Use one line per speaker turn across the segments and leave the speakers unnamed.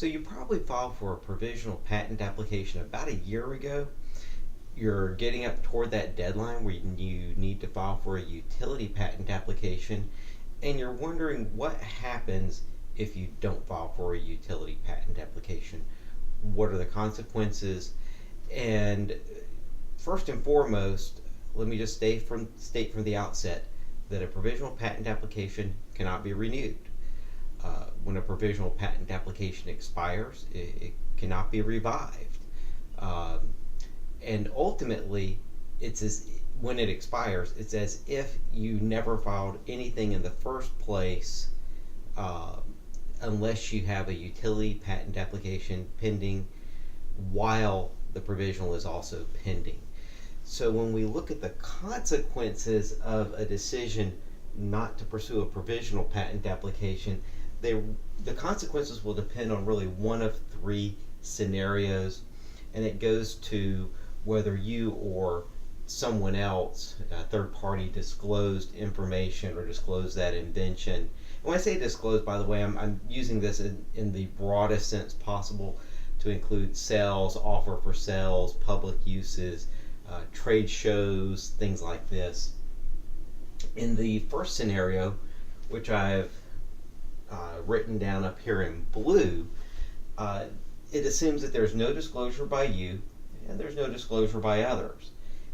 So you probably filed for a provisional patent application about a year ago. You're getting up toward that deadline where you need to file for a utility patent application, and you're wondering what happens if you don't file for a utility patent application. What are the consequences? And first and foremost, let me just state from the outset that a provisional patent application cannot be renewed. When a provisional patent application expires, it cannot be revived. And ultimately, when it expires, it's as if you never filed anything in the first place, unless you have a utility patent application pending while the provisional is also pending. So when we look at the consequences of a decision not to pursue a provisional patent application, the consequences will depend on really one of three scenarios, and it goes to whether you or someone else, a third party, disclosed information or disclosed that invention. And when I say disclosed, by the way, I'm using this in the broadest sense possible to include sales, offer for sales, public uses, trade shows, things like this. In the first scenario, which I've written down up here in blue, it assumes that there's no disclosure by you and there's no disclosure by others.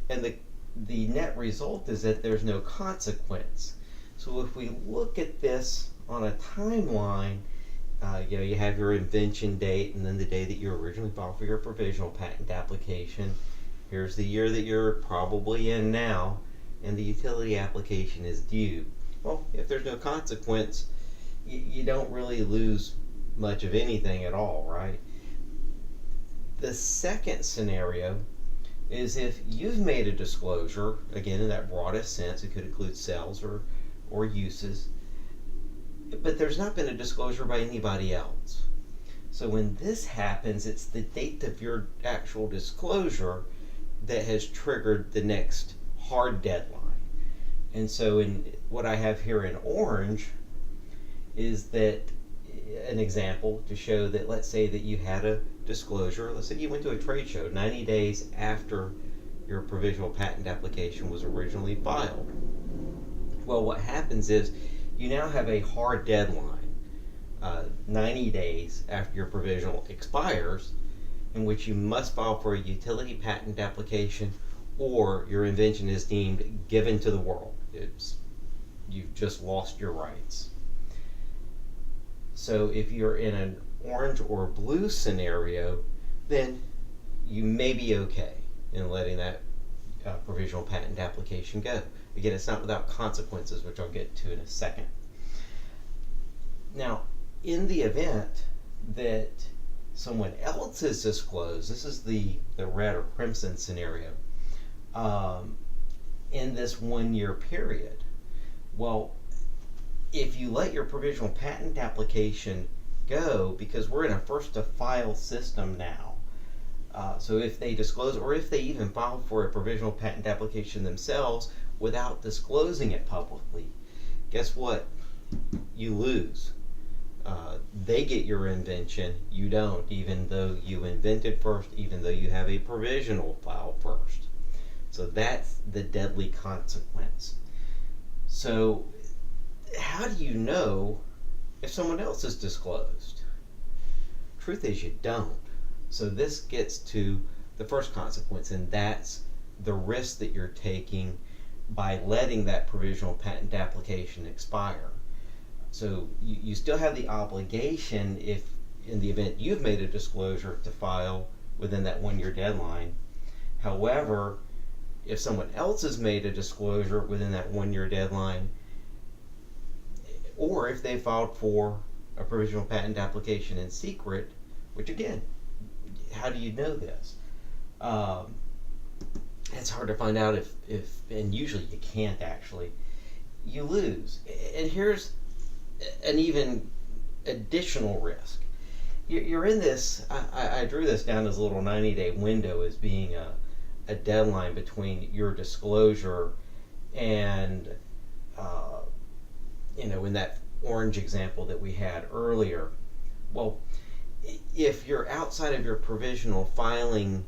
And the net result is that there's no consequence. So if we look at this on a timeline, you have your invention date and then the day that you originally filed for your provisional patent application. Here's the year that you're probably in now, and the utility application is due. Well, if there's no consequence, you don't really lose much of anything at all, right? The second scenario is if you've made a disclosure, again in that broadest sense, it could include sales or uses, but there's not been a disclosure by anybody else. So when this happens, it's the date of your actual disclosure that has triggered the next hard deadline. And so in what I have here in orange is that an example to show that, let's say that you had a disclosure, let's say you went to a trade show 90 days after your provisional patent application was originally filed. Well, what happens is you now have a hard deadline, 90 days after your provisional expires, in which you must file for a utility patent application or your invention is deemed given to the world. You've just lost your rights. So if you're in an orange or blue scenario, then you may be okay in letting that provisional patent application go. Again, it's not without consequences, which I'll get to in a second. Now, in the event that someone else is disclosed, this is the red or crimson scenario, in this 1 year period. Well, if you let your provisional patent application go, because we're in a first to file system now, so if they disclose, or if they even file for a provisional patent application themselves without disclosing it publicly, guess what? You lose. They get your invention, you don't, even though you invented first, even though you have a provisional file first. So that's the deadly consequence. So how do you know if someone else is disclosed? Truth is, you don't. So this gets to the first consequence, and that's the risk that you're taking by letting that provisional patent application expire. So you still have the obligation, if in the event you've made a disclosure, to file within that 1 year deadline. However, if someone else has made a disclosure within that 1 year deadline, or if they filed for a provisional patent application in secret, which again, how do you know this? It's hard to find out if, and usually you can't actually, you lose. And here's an even additional risk. You're in this, I drew this down as a little 90-day window as being a deadline between your disclosure and, in that orange example that we had earlier. Well, If you're outside of your provisional filing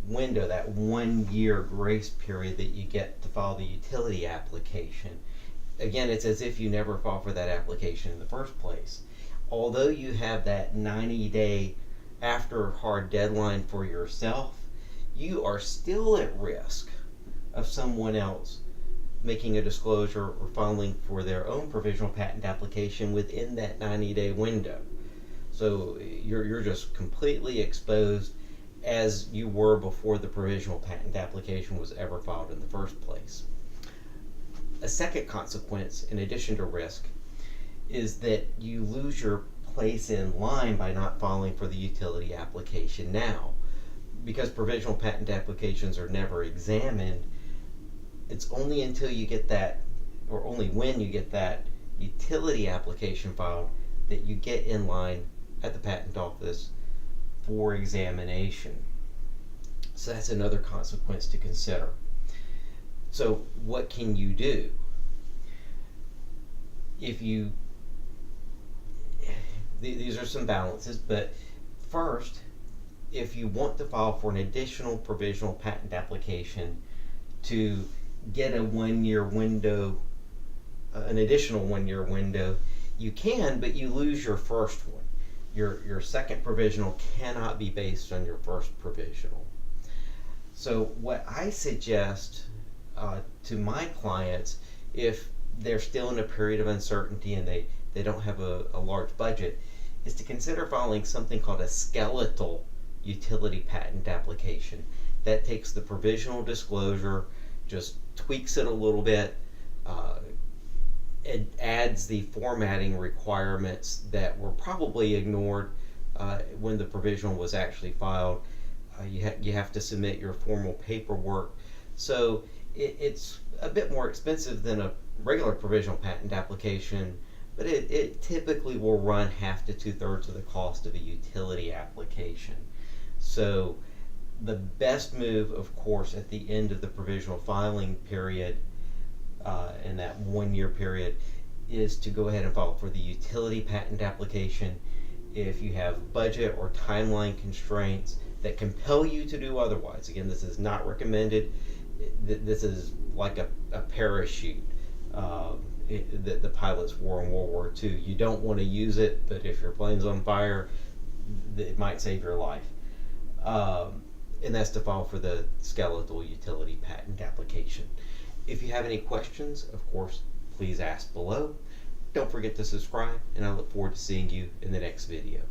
window, that 1 year grace period that you get to file the utility application, again, it's as if you never filed for that application in the first place. Although you have that 90-day after hard deadline for yourself, you are still at risk of someone else making a disclosure or filing for their own provisional patent application within that 90-day window. So you're just completely exposed as you were before the provisional patent application was ever filed in the first place. A second consequence, in addition to risk, is that you lose your place in line by not filing for the utility application now. Because provisional patent applications are never examined, it's only until you get that, or only when you get that utility application filed, that you get in line at the patent office for examination. So that's another consequence to consider. So what can you do? These are some balances, but first, if you want to file for an additional provisional patent application to get a 1 year window, an additional 1 year window, you can, but you lose your first one. Your second provisional cannot be based on your first provisional. So what I suggest to my clients, if they're still in a period of uncertainty and they don't have a large budget, is to consider filing something called a skeletal utility patent application. That takes the provisional disclosure, just tweaks it a little bit, it adds the formatting requirements that were probably ignored when the provisional was actually filed. You have to submit your formal paperwork. So it's a bit more expensive than a regular provisional patent application, but it typically will run half to 2/3 of the cost of a utility application. So the best move, of course, at the end of the provisional filing period, in that 1 year period, is to go ahead and file for the utility patent application. If you have budget or timeline constraints that compel you to do otherwise, again, this is not recommended. This is like a parachute that the pilots wore in World War II. You don't want to use it, but if your plane's on fire, it might save your life. And that's to file for the skeletal utility patent application. If you have any questions, of course, please ask below. Don't forget to subscribe, and I look forward to seeing you in the next video.